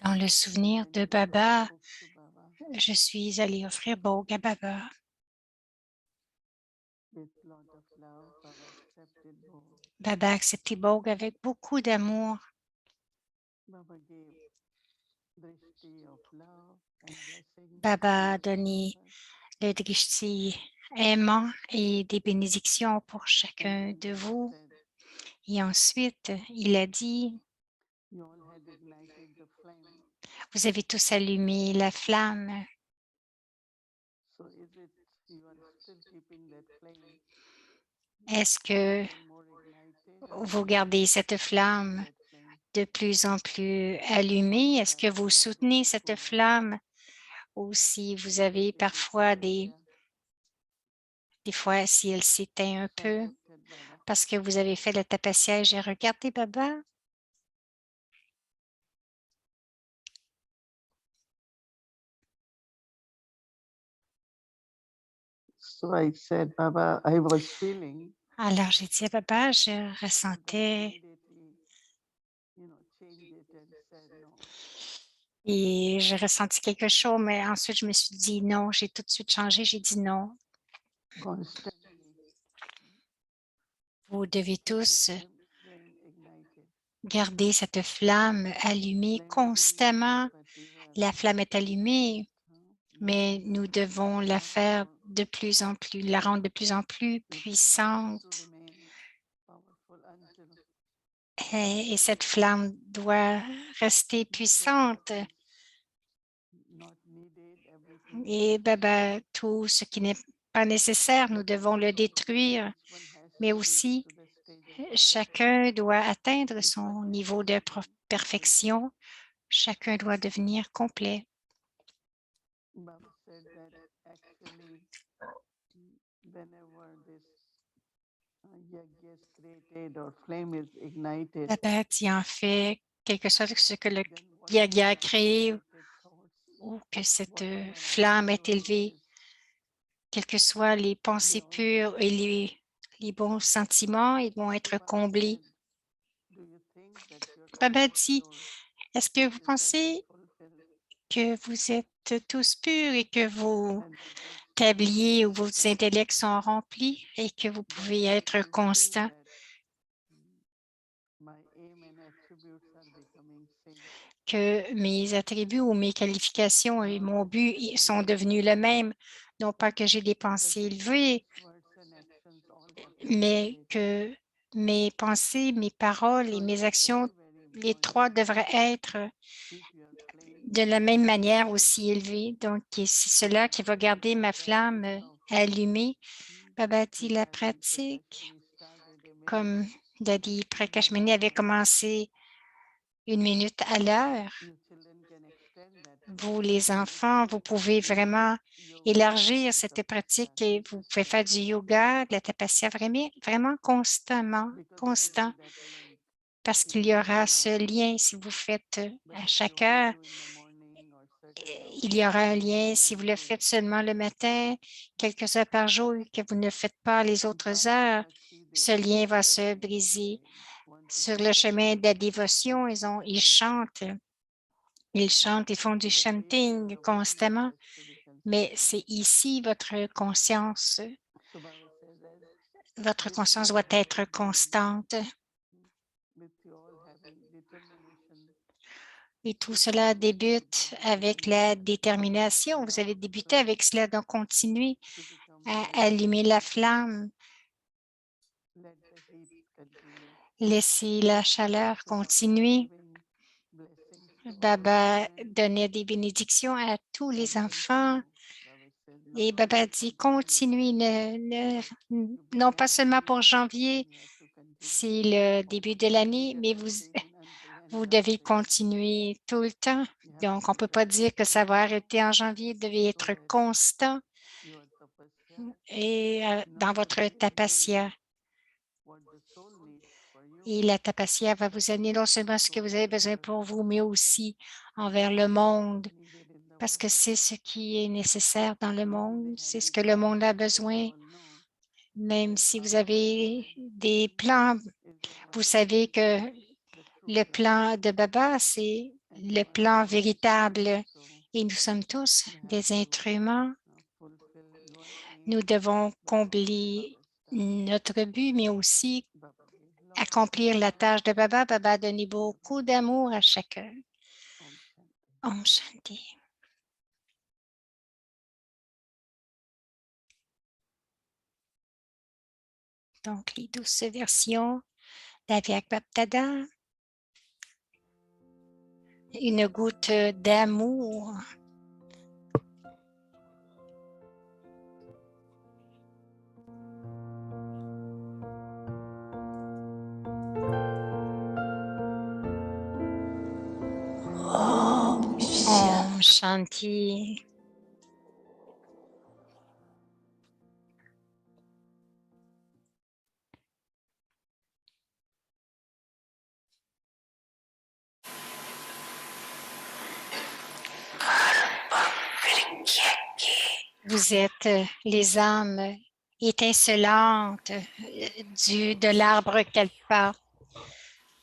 Dans le souvenir de Baba, je suis allée offrir Bhog à Baba. Baba a accepté Bhog avec beaucoup d'amour. Baba a donné le drishti aimant et des bénédictions pour chacun de vous. Et ensuite, il a dit, vous avez tous allumé la flamme. Est-ce que vous gardez cette flamme de plus en plus allumée? Est-ce que vous soutenez cette flamme? Ou si vous avez parfois des fois, si elle s'éteint un peu parce que vous avez fait le tapasiage et regardez Baba. Alors, j'ai dit à Baba, je ressentais et j'ai ressenti quelque chose, mais ensuite, je me suis dit non, j'ai tout de suite changé, j'ai dit non. Vous devez tous garder cette flamme allumée constamment. La flamme est allumée, mais nous devons la faire de plus en plus, la rendre de plus en plus puissante. Et cette flamme doit rester puissante. Et tout ce qui n'est pas nécessaire, nous devons le détruire, mais aussi chacun doit atteindre son niveau de perfection. Chacun doit devenir complet. Baba dit en fait quelque chose de ce que le yagya a créé ou que cette flamme est élevée, quelles que soient les pensées pures et les bons sentiments, ils vont être comblés. Baba dit, est-ce que vous pensez que vous êtes tous purs et que vos tabliers ou vos intellects sont remplis et que vous pouvez être constant? Que mes attributs ou mes qualifications et mon but sont devenus le même, non pas que j'ai des pensées élevées, mais que mes pensées, mes paroles et mes actions, les trois devraient être de la même manière aussi élevées. Donc, c'est cela qui va garder ma flamme allumée. Baba dit la pratique, comme Dadi Prakashmani avait commencé 1 minute à l'heure. Vous, les enfants, vous pouvez vraiment élargir cette pratique et vous pouvez faire du yoga, de la tapasya vraiment constamment, constant, parce qu'il y aura ce lien si vous faites à chaque heure. Il y aura un lien si vous le faites seulement le matin, quelques heures par jour et que vous ne faites pas les autres heures. Ce lien va se briser. Sur le chemin de la dévotion, ils chantent. Ils chantent, ils font du chanting constamment, mais c'est ici votre conscience doit être constante. Et tout cela débute avec la détermination. Vous avez débuté avec cela, donc continuez à allumer la flamme. Laissez la chaleur continuer. Baba donnait des bénédictions à tous les enfants. Et Baba dit, continuez, non pas seulement pour janvier, c'est le début de l'année, mais vous devez continuer tout le temps. Donc, on ne peut pas dire que ça va arrêter en janvier, vous devez être constant et dans votre tapasya. Et la tapasya va vous amener non seulement ce que vous avez besoin pour vous, mais aussi envers le monde, parce que c'est ce qui est nécessaire dans le monde, c'est ce que le monde a besoin. Même si vous avez des plans, vous savez que le plan de Baba, c'est le plan véritable et nous sommes tous des instruments. Nous devons combler notre but, mais aussi accomplir la tâche de Baba. Baba a donné beaucoup d'amour à chacun. Om Shanti. Donc, les 12 versions d'Avyak Baptada. Une goutte d'amour. Om Shanti. Vous êtes les âmes étincelantes de l'arbre Kalpa.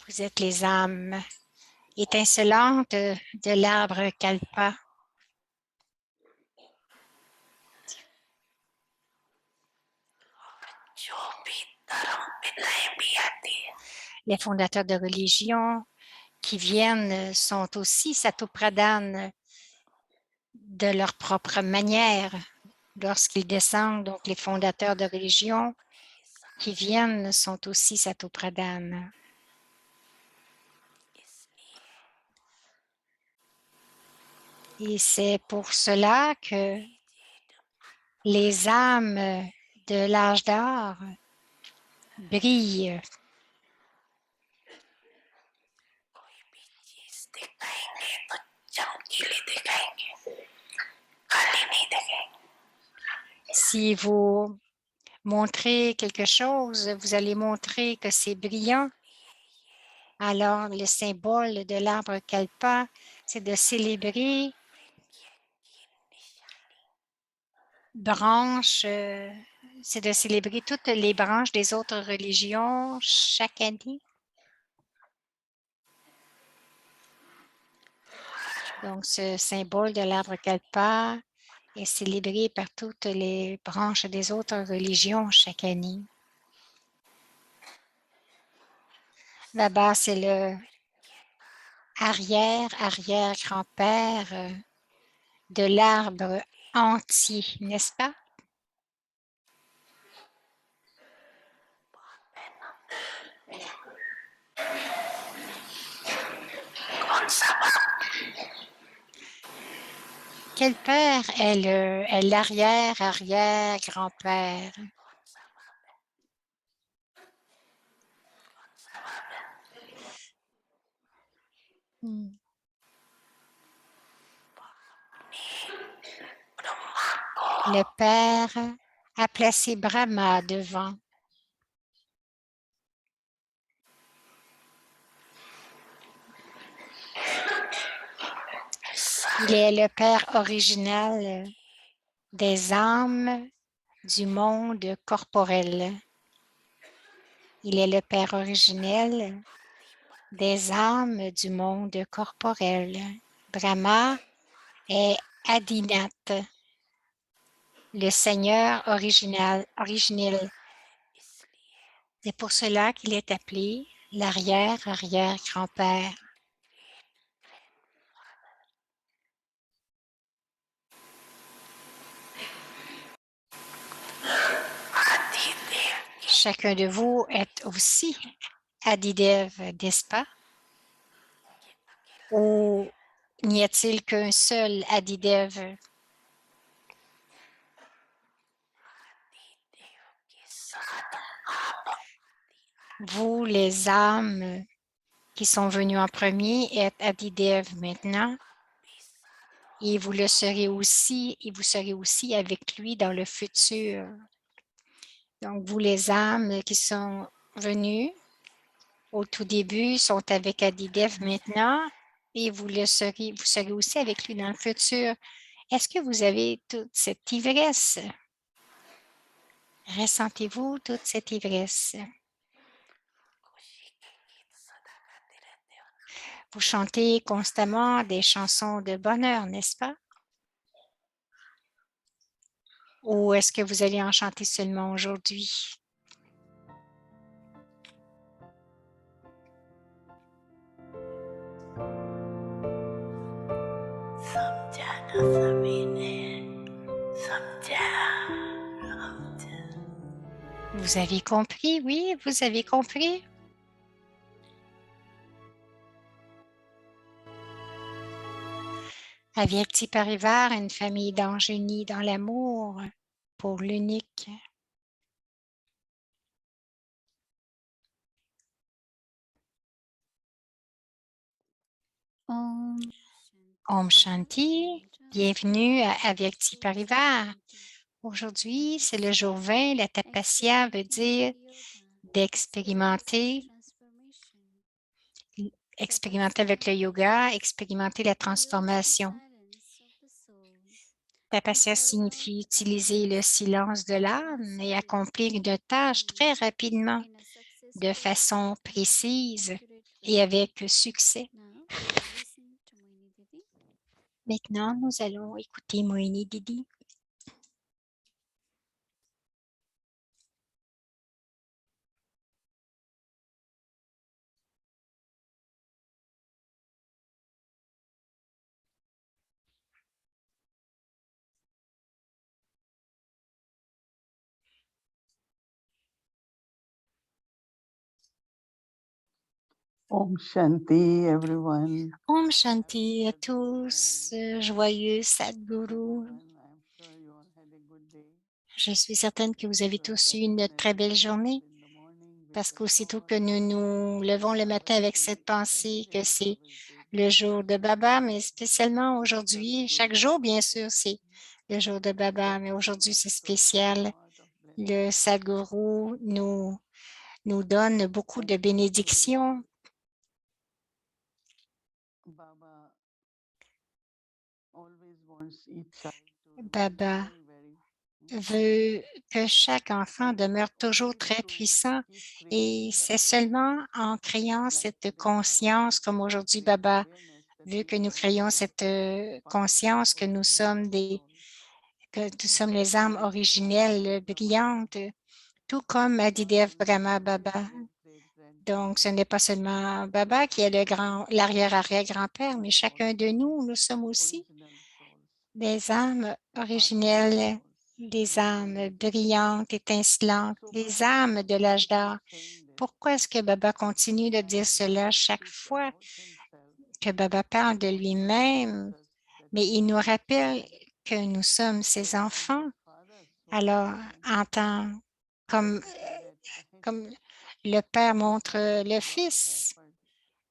Vous êtes les âmes étincelantes de l'arbre Kalpa. Les fondateurs de religion qui viennent sont aussi Satopradhan de leur propre manière lorsqu'ils descendent. Donc, les fondateurs de religion qui viennent sont aussi Satopradhan. Et c'est pour cela que les âmes de l'âge d'or brillent. Si vous montrez quelque chose, vous allez montrer que c'est brillant. Alors, le symbole de l'arbre Kalpa, c'est de célébrer c'est de célébrer toutes les branches des autres religions chaque année. Donc, ce symbole de l'arbre Kalpa est célébré par toutes les branches des autres religions chaque année. Là-bas, c'est le arrière-arrière-grand-père de l'arbre entier, n'est-ce pas? Quel père est l'arrière-arrière-grand-père? Le père a placé Brahma devant. Il est le père original des âmes du monde corporel. Il est le père originel des âmes du monde corporel. Brahma est Adinath, le Seigneur originel. C'est pour cela qu'il est appelé l'arrière-arrière-grand-père. Chacun de vous est aussi Adidev, n'est-ce pas? Ou n'y a-t-il qu'un seul Adidev? Vous, les âmes qui sont venues en premier, êtes Adidev maintenant. Et vous le serez aussi, et vous serez aussi avec lui dans le futur. Donc, vous, les âmes qui sont venues au tout début, sont avec Adidev maintenant, et vous serez aussi avec lui dans le futur. Est-ce que vous avez toute cette ivresse Ressentez-vous toute cette ivresse? Vous chantez constamment des chansons de bonheur, n'est-ce pas? Ou est-ce que vous allez en chanter seulement aujourd'hui? Vous avez compris? Oui, vous avez compris? Avyakti Parivar, une famille d'anges unis dans l'amour pour l'unique. Om Shanti, bienvenue à Avyakti Parivar. Aujourd'hui, c'est le jour 20. La tapasya veut dire d'expérimenter, expérimenter avec le yoga, expérimenter la transformation. Tapasya signifie utiliser le silence de l'âme et accomplir une tâche très rapidement, de façon précise et avec succès. Maintenant, nous allons écouter Mohini Didi. Om Shanti, everyone. Om Shanti à tous, joyeux Sadhguru. Je suis certaine que vous avez tous eu une très belle journée parce qu'aussitôt que nous nous levons le matin avec cette pensée que c'est le jour de Baba, mais spécialement aujourd'hui, chaque jour, bien sûr, c'est le jour de Baba, mais aujourd'hui, c'est spécial. Le Sadhguru nous donne beaucoup de bénédictions. Baba veut que chaque enfant demeure toujours très puissant et c'est seulement en créant cette conscience, comme aujourd'hui Baba veut que nous créions cette conscience que nous sommes les âmes originelles brillantes, tout comme Adidev Brahma Baba. Donc, ce n'est pas seulement Baba qui est l'arrière-arrière-grand-père, mais chacun de nous, nous sommes aussi des âmes originelles, des âmes brillantes, étincelantes, les âmes de l'âge d'or. Pourquoi est-ce que Baba continue de dire cela chaque fois que Baba parle de lui-même, mais il nous rappelle que nous sommes ses enfants? Alors, en tant comme, comme le Père montre le Fils,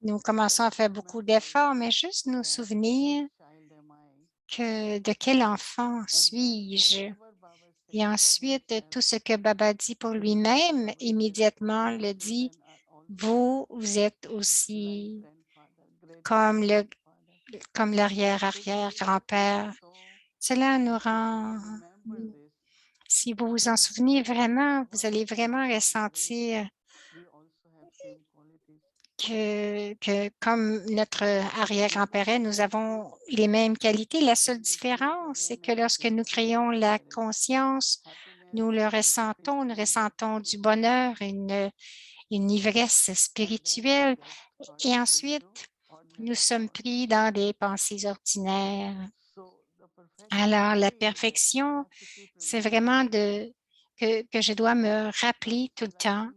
nous commençons à faire beaucoup d'efforts, mais juste nous souvenir que de quel enfant suis-je? Et ensuite, tout ce que Baba dit pour lui-même, immédiatement le dit, vous êtes aussi comme l'arrière-arrière-grand-père. Cela nous rend, si vous vous en souvenez vraiment, vous allez vraiment ressentir que comme notre arrière-grand-père, nous avons les mêmes qualités. La seule différence, c'est que lorsque nous créons la conscience, nous le ressentons, nous ressentons du bonheur, une ivresse spirituelle. Et ensuite, nous sommes pris dans des pensées ordinaires. Alors, la perfection, c'est vraiment que je dois me rappeler tout le temps.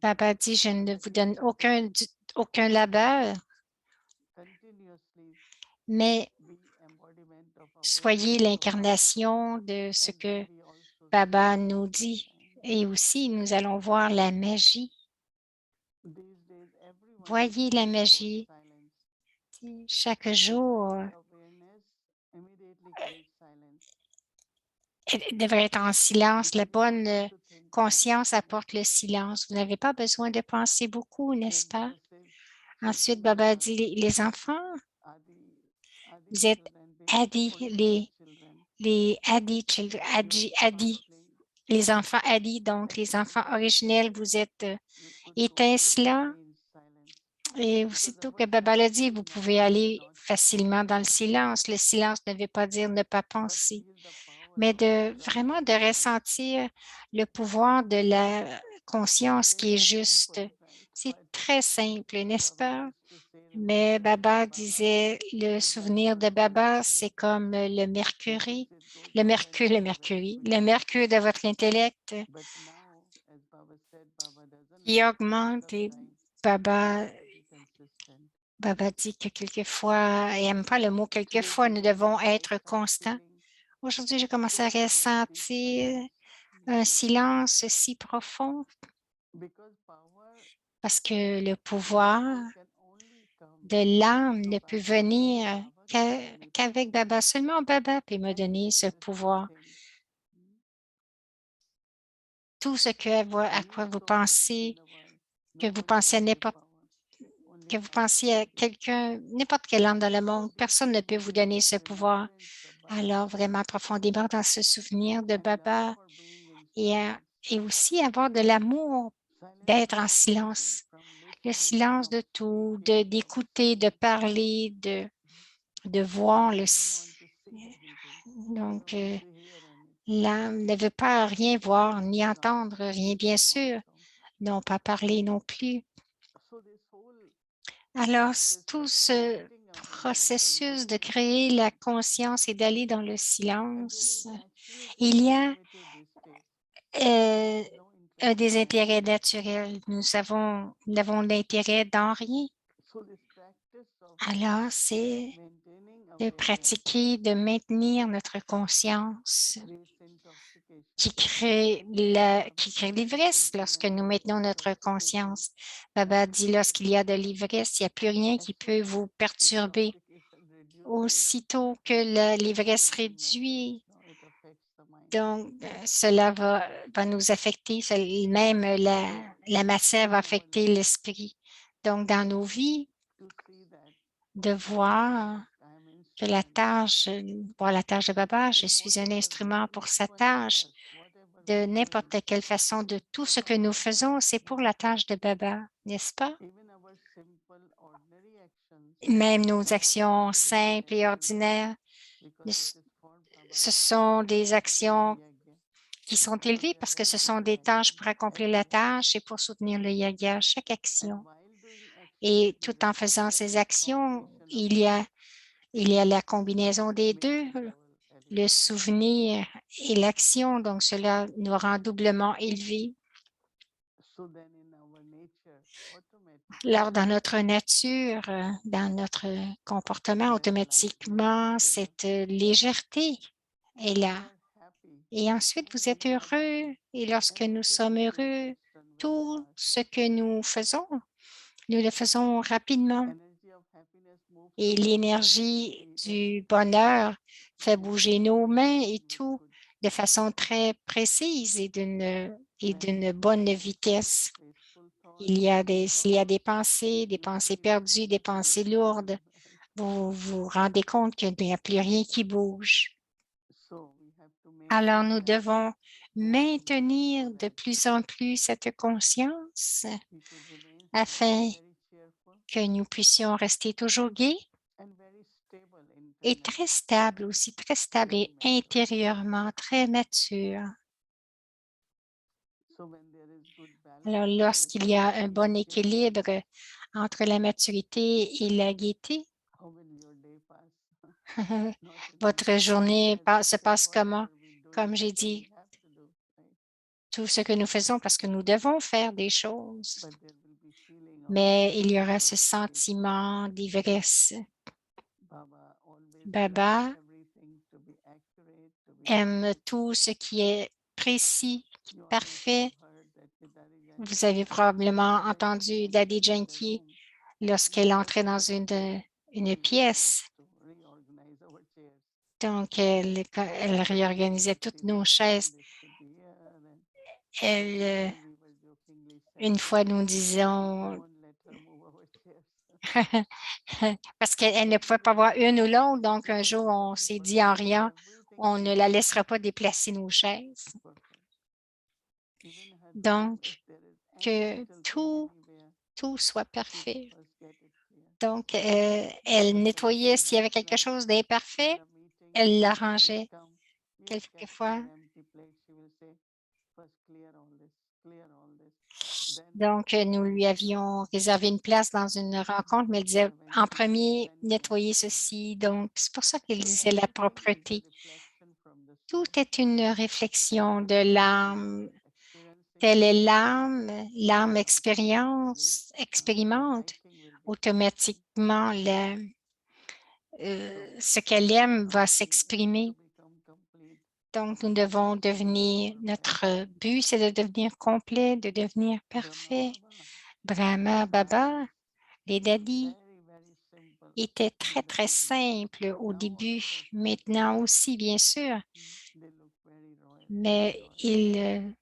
Baba dit, je ne vous donne aucun labeur, mais soyez l'incarnation de ce que Baba nous dit. Et aussi, nous allons voir la magie. Voyez la magie. Chaque jour, elle devrait être en silence. La bonne conscience apporte le silence. Vous n'avez pas besoin de penser beaucoup, n'est-ce pas? Ensuite, Baba dit, les enfants, vous êtes Adi, les Adi, Adi. les enfants Ali, donc les enfants originels, vous êtes étincelants. Et aussitôt que Baba l'a dit, vous pouvez aller facilement dans le silence. Le silence ne veut pas dire ne pas penser, mais vraiment de ressentir le pouvoir de la conscience qui est juste. C'est très simple, n'est-ce pas? Mais Baba disait, le souvenir de Baba, c'est comme le mercury, le mercure de votre intellect qui augmente et Baba, Baba dit que quelquefois, et n'aime pas le mot quelquefois, nous devons être constants. Aujourd'hui, j'ai commencé à ressentir un silence si profond parce que le pouvoir de l'âme ne peut venir qu'avec Baba. Seulement Baba peut me donner ce pouvoir. Tout ce à quoi vous pensez, que vous pensez à que vous pensiez à quelqu'un, n'importe quelle âme dans le monde, personne ne peut vous donner ce pouvoir. Alors, vraiment profondément dans ce souvenir de Baba et aussi avoir de l'amour d'être en silence. Le silence de tout, d'écouter, de parler, de voir. Donc, l'âme ne veut pas rien voir ni entendre, rien bien sûr, non pas parler non plus. Alors, tout ce processus de créer la conscience et d'aller dans le silence, il y a un des intérêts naturels. Nous n'avons d'intérêt dans rien. Alors, c'est de pratiquer, de maintenir notre conscience qui crée l'ivresse lorsque nous maintenons notre conscience. Baba dit lorsqu'il y a de l'ivresse, il n'y a plus rien qui peut vous perturber. Aussitôt que l'ivresse réduit, donc cela va nous affecter, même la matière va affecter l'esprit. Donc, dans nos vies, de voir que pour la tâche de Baba, je suis un instrument pour sa tâche. De n'importe quelle façon, de tout ce que nous faisons, c'est pour la tâche de Baba, n'est-ce pas? Même nos actions simples et ordinaires, ce sont des actions qui sont élevées parce que ce sont des tâches pour accomplir la tâche et pour soutenir le yaga, chaque action. Et tout en faisant ces actions, il y a la combinaison des deux, le souvenir et l'action. Donc, cela nous rend doublement élevés. Alors, dans notre nature, dans notre comportement, automatiquement, cette légèreté est là. Et ensuite, vous êtes heureux. Et lorsque nous sommes heureux, tout ce que nous faisons, nous le faisons rapidement. Et l'énergie du bonheur fait bouger nos mains et tout de façon très précise et d'une bonne vitesse. S'il y a des pensées perdues, des pensées lourdes, vous vous rendez compte qu'il n'y a plus rien qui bouge. Alors, nous devons maintenir de plus en plus cette conscience afin que nous puissions rester toujours gais et très stable aussi, très stable et intérieurement très mature. Alors, lorsqu'il y a un bon équilibre entre la maturité et la gaieté, votre journée se passe comment? Comme j'ai dit, tout ce que nous faisons parce que nous devons faire des choses, mais il y aura ce sentiment d'ivresse. Baba aime tout ce qui est précis, parfait. Vous avez probablement entendu Daddy Yankee lorsqu'elle entrait dans une pièce. Donc, elle réorganisait toutes nos chaises. Une fois, nous disions, parce qu'elle ne pouvait pas avoir une ou l'autre, donc un jour, on s'est dit en riant, on ne la laissera pas déplacer nos chaises. Donc, que tout soit parfait. Donc, elle nettoyait s'il y avait quelque chose d'imparfait, elle l'arrangeait. Quelquefois, donc, nous lui avions réservé une place dans une rencontre, mais elle disait en premier, nettoyer ceci. Donc, c'est pour ça qu'elle disait la propreté. Tout est une réflexion de l'âme. Telle est l'âme, l'âme expérimente automatiquement ce qu'elle aime va s'exprimer. Donc, nous devons devenir, notre but, c'est de devenir complet, de devenir parfait. Brahma Baba, les daddies étaient très, très simples au début, maintenant aussi, bien sûr, mais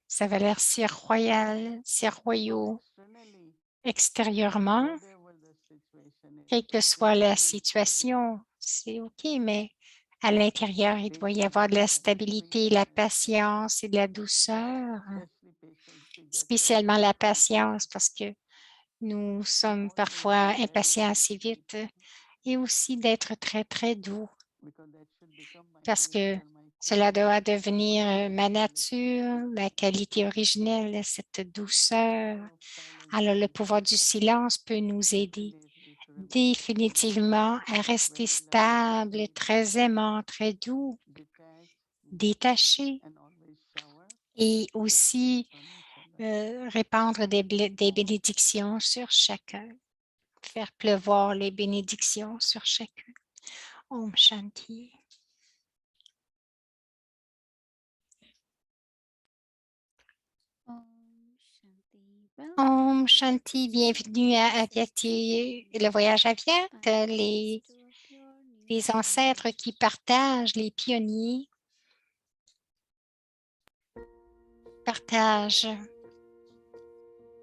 ça avait l'air si royal, si royaux extérieurement, quelle que soit la situation, c'est OK, mais à l'intérieur, il doit y avoir de la stabilité, la patience et de la douceur, spécialement la patience parce que nous sommes parfois impatients assez vite et aussi d'être très, très doux parce que cela doit devenir ma nature, la qualité originelle, cette douceur. Alors, le pouvoir du silence peut nous aider définitivement à rester stable, très aimant, très doux, détaché et aussi répandre des bénédictions sur chacun, faire pleuvoir les bénédictions sur chacun. Om Shanti. Om Shanti, bienvenue à Avyakti, le voyage Avyat, les ancêtres qui partagent, les pionniers partagent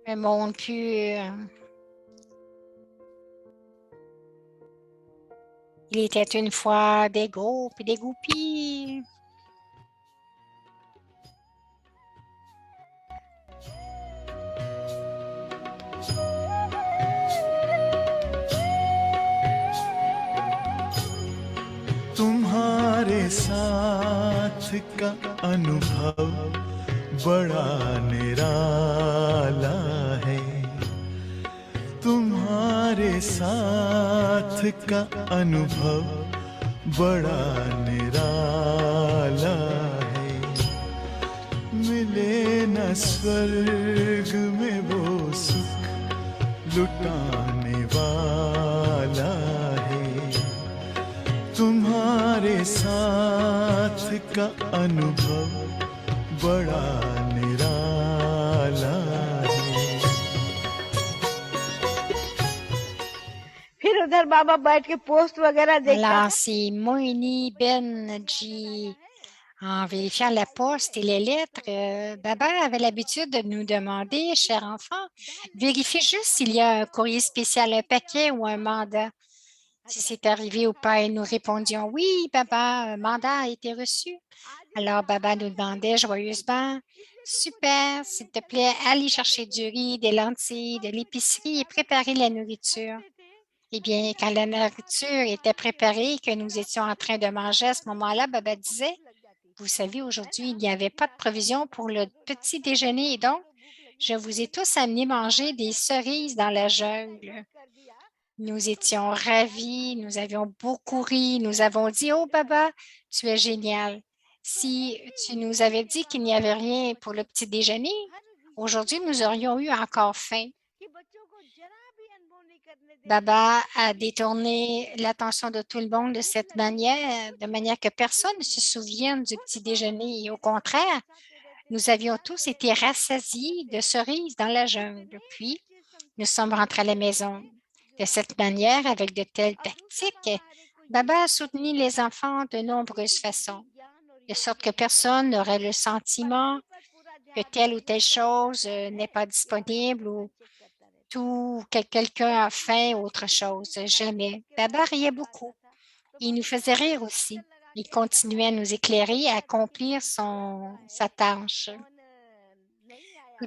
un monde pur. Il était une fois des groupes et des goupilles. तुम्हारे साथ का अनुभव बड़ा निराला है तुम्हारे साथ का अनुभव बड़ा निराला है मिले न स्वर्ग में वो सुख लुटाने वाला है तुम्हारे साथ का अनुभव बड़ा निराला है फिर उधर बाबा बैठ के पोस्ट वगैरह देखता Alors, था c'est Moini Benji. En vérifiant la poste et les lettres, Baba avait l'habitude de nous demander, cher enfant, vérifiez juste s'il y a un courrier spécial, un paquet ou un mandat. Si c'est arrivé ou pas, et nous répondions, oui, Baba, un mandat a été reçu. Alors, Baba nous demandait joyeusement, super, s'il te plaît, allez chercher du riz, des lentilles, de l'épicerie et préparer la nourriture. Eh bien, quand la nourriture était préparée, que nous étions en train de manger à ce moment-là, Baba disait, vous savez, aujourd'hui, il n'y avait pas de provision pour le petit déjeuner et donc, je vous ai tous amené manger des cerises dans la jungle. Nous étions ravis, nous avions beaucoup ri, nous avons dit, oh Baba, tu es génial. Si tu nous avais dit qu'il n'y avait rien pour le petit déjeuner, aujourd'hui, nous aurions eu encore faim. Baba a détourné l'attention de tout le monde de cette manière, de manière que personne ne se souvienne du petit déjeuner. Et au contraire, nous avions tous été rassasiés de cerises dans la jungle. Puis, nous sommes rentrés à la maison. De cette manière, avec de telles tactiques, Baba a soutenu les enfants de nombreuses façons, de sorte que personne n'aurait le sentiment que telle ou telle chose n'est pas disponible ou que quelqu'un a faim ou autre chose. Jamais. Baba riait beaucoup. Il nous faisait rire aussi. Il continuait à nous éclairer, à accomplir sa tâche.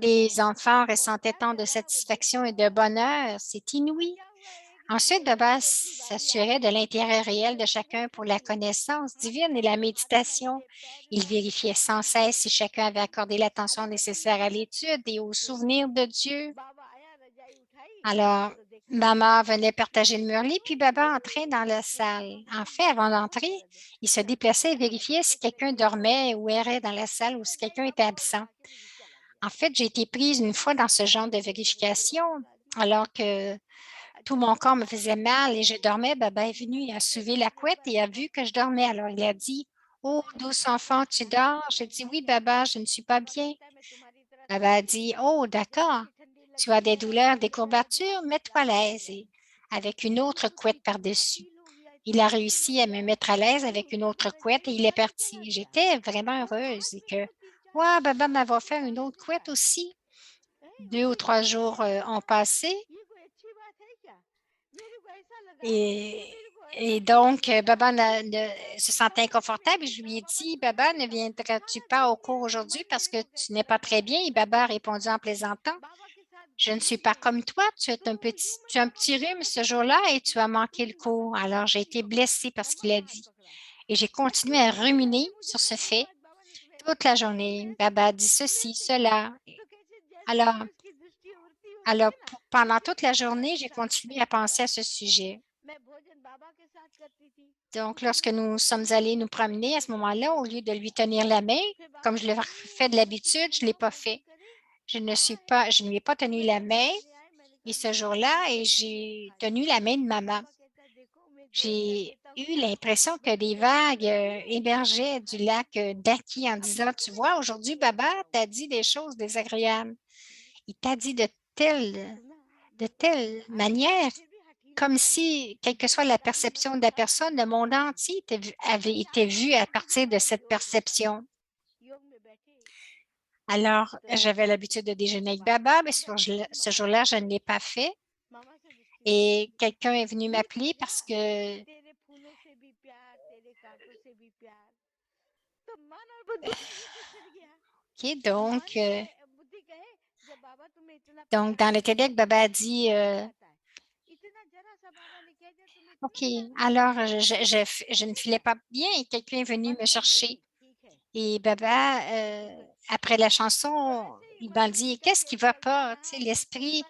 Les enfants ressentaient tant de satisfaction et de bonheur. C'est inouï. Ensuite, Baba s'assurait de l'intérêt réel de chacun pour la connaissance divine et la méditation. Il vérifiait sans cesse si chacun avait accordé l'attention nécessaire à l'étude et au souvenir de Dieu. Alors, maman venait partager le murli, puis Baba entrait dans la salle. En fait, avant d'entrer, il se déplaçait et vérifiait si quelqu'un dormait ou errait dans la salle ou si quelqu'un était absent. En fait, j'ai été prise une fois dans ce genre de vérification, alors que tout mon corps me faisait mal et je dormais. Baba est venu, il a soulevé la couette et a vu que je dormais. Alors, il a dit, «Oh, douce enfant, tu dors?» J'ai dit, «Oui, Baba, je ne suis pas bien.» Baba a dit, «Oh, d'accord. Tu as des douleurs, des courbatures, mets-toi à l'aise.» Et avec une autre couette par-dessus. Il a réussi à me mettre à l'aise avec une autre couette et il est parti. J'étais vraiment heureuse et que, ouais, Baba m'avait fait une autre couette aussi. 2 ou 3 jours ont passé et donc Baba se sentait inconfortable et je lui ai dit, «Baba, ne viendras-tu pas au cours aujourd'hui parce que tu n'es pas très bien?» Et Baba a répondu en plaisantant, «Je ne suis pas comme toi, tu as un petit rhume ce jour-là et tu as manqué le cours.» Alors, j'ai été blessée par ce qu'il a dit et j'ai continué à ruminer sur ce fait toute la journée. Baba a dit ceci, cela. Alors, pendant toute la journée, j'ai continué à penser à ce sujet. Donc, lorsque nous sommes allés nous promener à ce moment-là, au lieu de lui tenir la main, comme je le fais de l'habitude, je ne l'ai pas fait. Je ne lui ai pas tenu la main et ce jour-là, et j'ai tenu la main de maman. J'ai eu l'impression que des vagues émergeaient du lac Daki en disant, «Tu vois, aujourd'hui, Baba t'a dit des choses désagréables. Il t'a dit de telle manière, comme si, quelle que soit la perception de la personne, le monde entier avait été vu à partir de cette perception.» Alors, j'avais l'habitude de déjeuner avec Baba, mais ce jour-là, je ne l'ai pas fait. Et quelqu'un est venu m'appeler parce que, OK, donc dans le TEDx, Baba a dit, OK, alors je ne filais pas bien et quelqu'un est venu me chercher. Et Baba, après la chanson, il m'a dit, «Qu'est-ce qui ne va pas? Tu sais, l'esprit,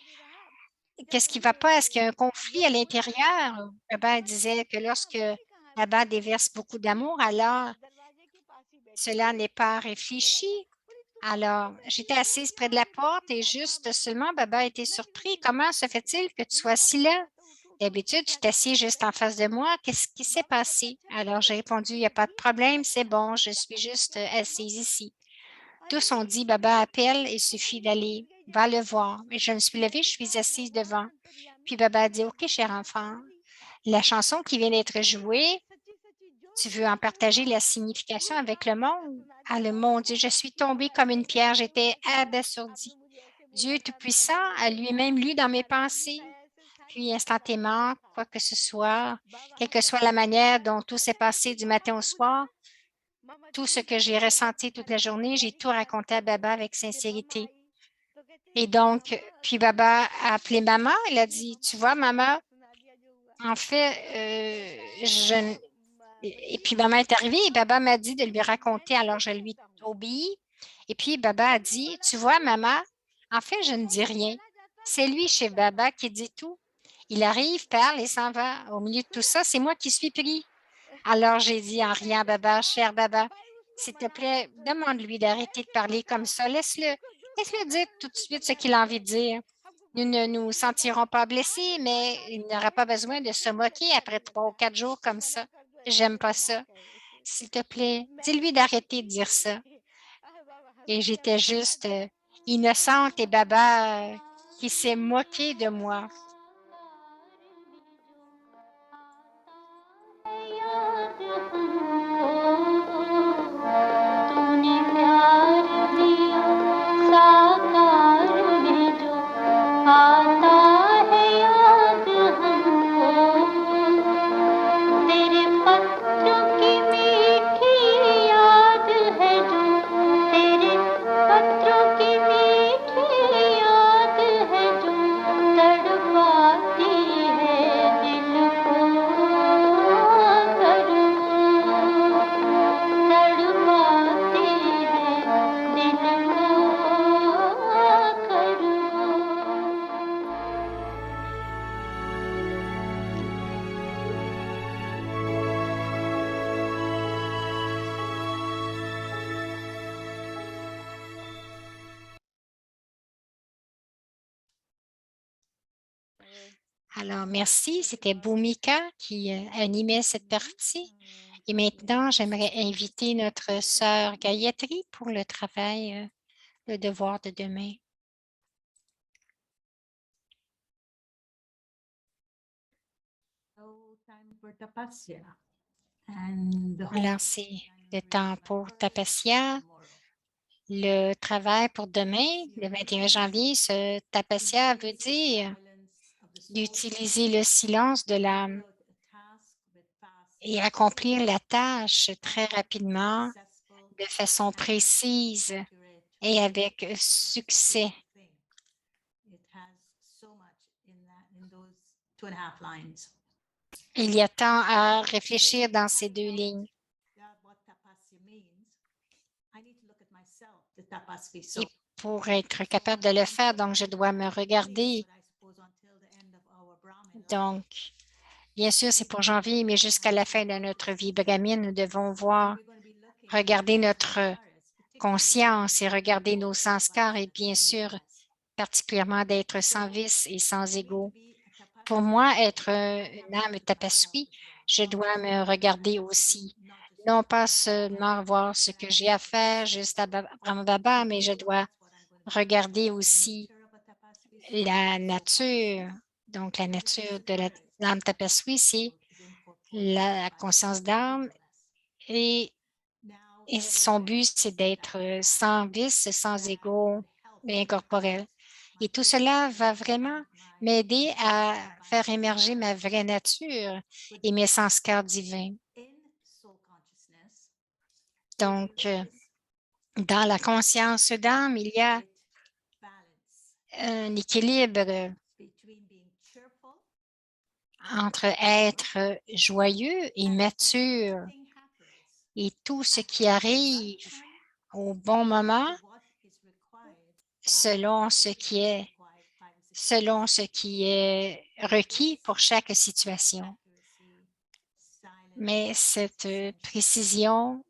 qu'est-ce qui ne va pas? Est-ce qu'il y a un conflit à l'intérieur?» Baba disait que lorsque Baba déverse beaucoup d'amour, alors cela n'est pas réfléchi. Alors, j'étais assise près de la porte et juste seulement, Baba était surpris. «Comment se fait-il que tu sois assis là? D'habitude, tu t'assieds juste en face de moi. Qu'est-ce qui s'est passé?» Alors, j'ai répondu, «Il n'y a pas de problème, c'est bon, je suis juste assise ici.» Tous ont dit, «Baba appelle, il suffit d'aller, va le voir.» Et je me suis levée, je suis assise devant. Puis Baba a dit, «OK, cher enfant, la chanson qui vient d'être jouée, tu veux en partager la signification avec le monde?» Ah, mon Dieu, je suis tombée comme une pierre, j'étais abasourdie. Dieu Tout-Puissant a lui-même lu dans mes pensées. Puis instantanément, quoi que ce soit, quelle que soit la manière dont tout s'est passé du matin au soir, tout ce que j'ai ressenti toute la journée, j'ai tout raconté à Baba avec sincérité. Et donc, puis Baba a appelé maman, il a dit, «Tu vois, maman, en fait, et puis maman est arrivée et Baba m'a dit de lui raconter, alors je lui ai obéi. Et puis Baba a dit, «Tu vois, maman, en fait, je ne dis rien. C'est lui chez Baba qui dit tout. Il arrive, parle et s'en va. Au milieu de tout ça, c'est moi qui suis pris.» Alors j'ai dit en riant à Baba, «Cher Baba, s'il te plaît, demande-lui d'arrêter de parler comme ça. Laisse-le dire tout de suite ce qu'il a envie de dire. Nous ne nous sentirons pas blessés, mais il n'aura pas besoin de se moquer après 3 ou 4 jours comme ça. J'aime pas ça. S'il te plaît, dis-lui d'arrêter de dire ça.» Et j'étais juste innocente et Baba qui s'est moqué de moi. तूने प्यार दिया साकार में जो आता है याद हमको तेरे पत्रों की मीठी याद है जो तेरे पत्रों की मीठी Alors, merci. C'était Bhumika qui animait cette partie. Et maintenant, j'aimerais inviter notre sœur Gayatri pour le travail, le devoir de demain. Alors, c'est le temps pour Tapasya. Le travail pour demain, le 21 janvier, ce Tapasya veut dire d'utiliser le silence de l'âme et accomplir la tâche très rapidement, de façon précise et avec succès. Il y a temps à réfléchir dans ces 2 lignes. Et pour être capable de le faire, donc je dois me regarder. Donc, bien sûr, c'est pour janvier, mais jusqu'à la fin de notre vie brahmine, nous devons regarder notre conscience et regarder nos sanskars et bien sûr, particulièrement d'être sans vice et sans ego. Pour moi, être une âme tapaswi, je dois me regarder aussi. Non pas seulement voir ce que j'ai à faire juste à Brahma Baba, mais je dois regarder aussi la nature. Donc, la nature de l'âme tapaswi, c'est la conscience d'âme et son but, c'est d'être sans vice, sans ego et incorporel. Et tout cela va vraiment m'aider à faire émerger ma vraie nature et mes sanskars divins. Donc, dans la conscience d'âme, il y a un équilibre entre être joyeux et mature. Et tout ce qui arrive au bon moment, selon ce qui est requis pour chaque situation. Mais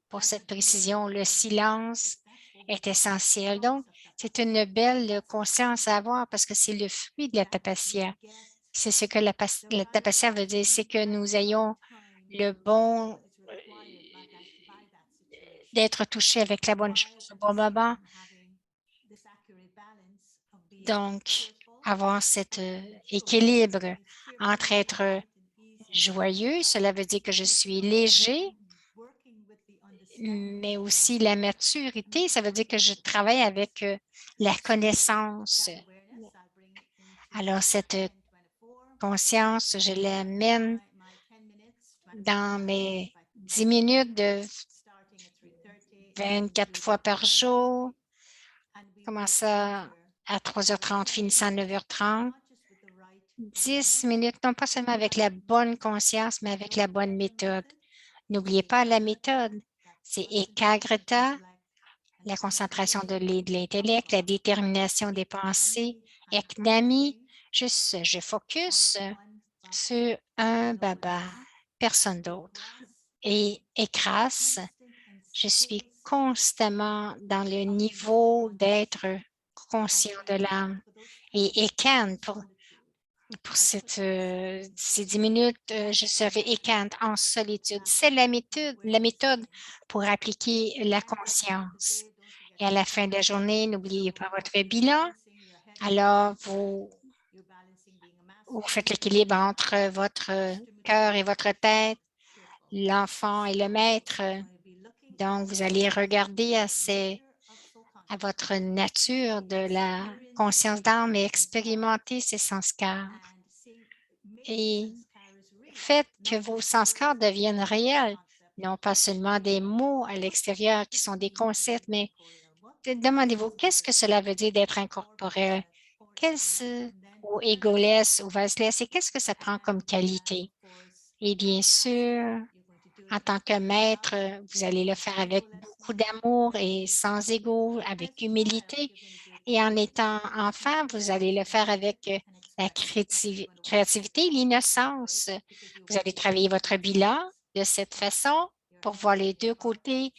pour cette précision, le silence est essentiel. Donc, c'est une belle conscience à avoir parce que c'est le fruit de la tapasya. C'est ce que la tapasya veut dire, c'est que nous ayons le bon d'être touchés avec la bonne chose au bon moment. Donc, avoir cet équilibre entre être joyeux, cela veut dire que je suis léger, mais aussi la maturité, ça veut dire que je travaille avec la connaissance. Alors, cette conscience, je l'amène dans mes 10 minutes de 24 fois par jour, commençant à 3h30, finissant à 9h30. 10 minutes, non pas seulement avec la bonne conscience, mais avec la bonne méthode. N'oubliez pas la méthode, c'est Ekagrata, la concentration de l'intellect, la détermination des pensées, Eknami, je focus sur un baba, personne d'autre. Et Ekras, je suis constamment dans le niveau d'être conscient de l'âme. Et Ekan, pour ces 10 minutes, je serai écante en solitude. C'est la méthode pour appliquer la conscience. Et à la fin de la journée, n'oubliez pas votre bilan. Alors, vous faites l'équilibre entre votre cœur et votre tête, l'enfant et le maître. Donc, vous allez regarder à votre nature de la conscience d'âme et expérimenter ces sanskars. Et faites que vos sanskars deviennent réels, non pas seulement des mots à l'extérieur qui sont des concepts, mais demandez-vous, qu'est-ce que cela veut dire d'être incorporel? Ou egoless ou vaseless, et qu'est-ce que ça prend comme qualité? Et bien sûr, en tant que maître, vous allez le faire avec beaucoup d'amour et sans ego, avec humilité. Et en étant enfant, vous allez le faire avec la créativité, l'innocence. Vous allez travailler votre bilan de cette façon pour voir les 2 côtés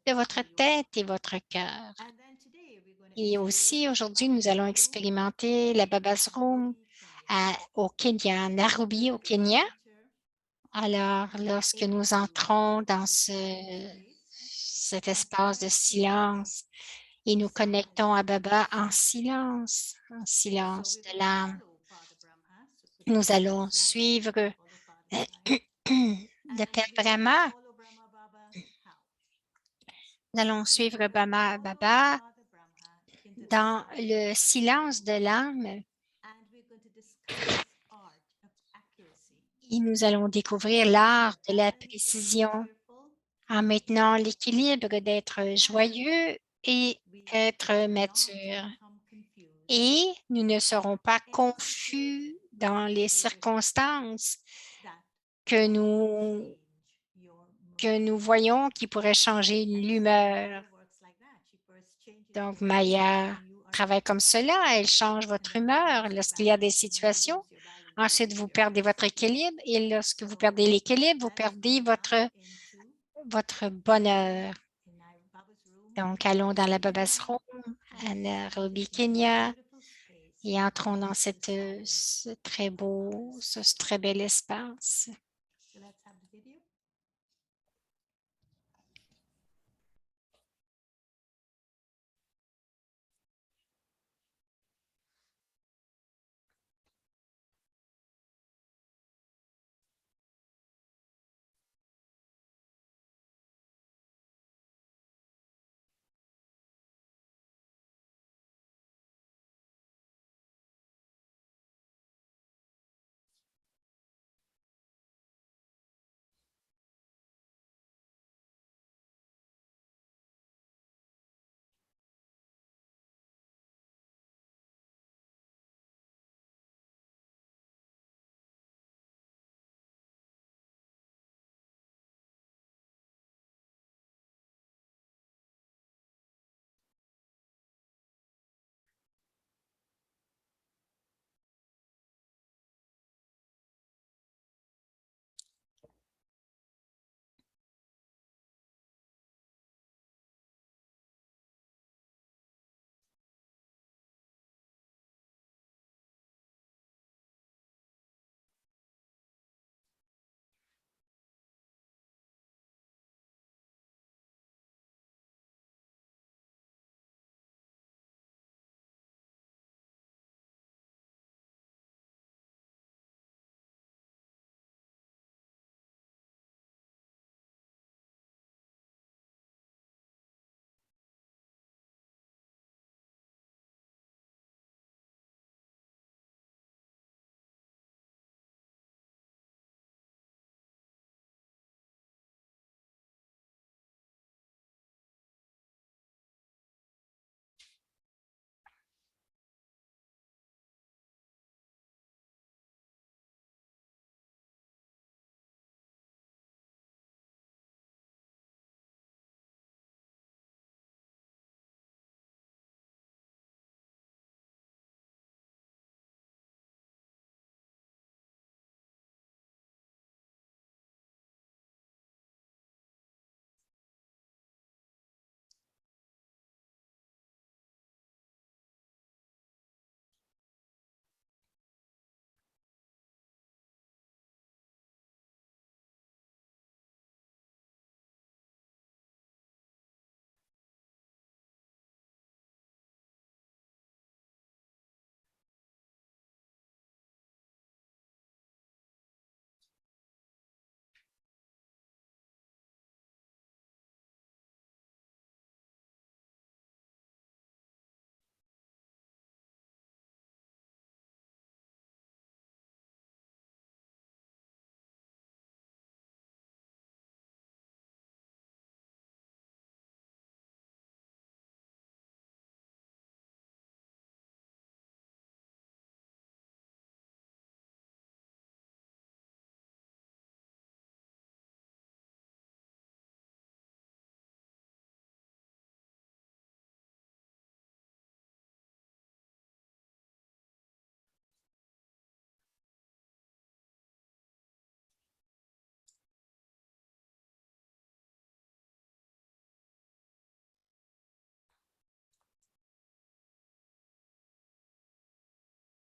de votre tête et votre cœur. Et aussi, aujourd'hui, nous allons expérimenter la Baba's Room au Kenya, Nairobi, au Kenya. Alors, lorsque nous entrons dans cet espace de silence et nous connectons à Baba en silence de l'âme, nous allons suivre le Père Brahma. Nous allons suivre Baba dans le silence de l'âme et nous allons découvrir l'art de la précision en maintenant l'équilibre d'être joyeux et être mature. Et nous ne serons pas confus dans les circonstances que nous voyons qui pourraient changer l'humeur. Donc, Maya travaille comme cela, elle change votre humeur lorsqu'il y a des situations. Ensuite, vous perdez votre équilibre et lorsque vous perdez l'équilibre, vous perdez votre bonheur. Donc, allons dans la Baba's Room, à Nairobi, Kenya, et entrons dans ce très beau, ce très bel espace.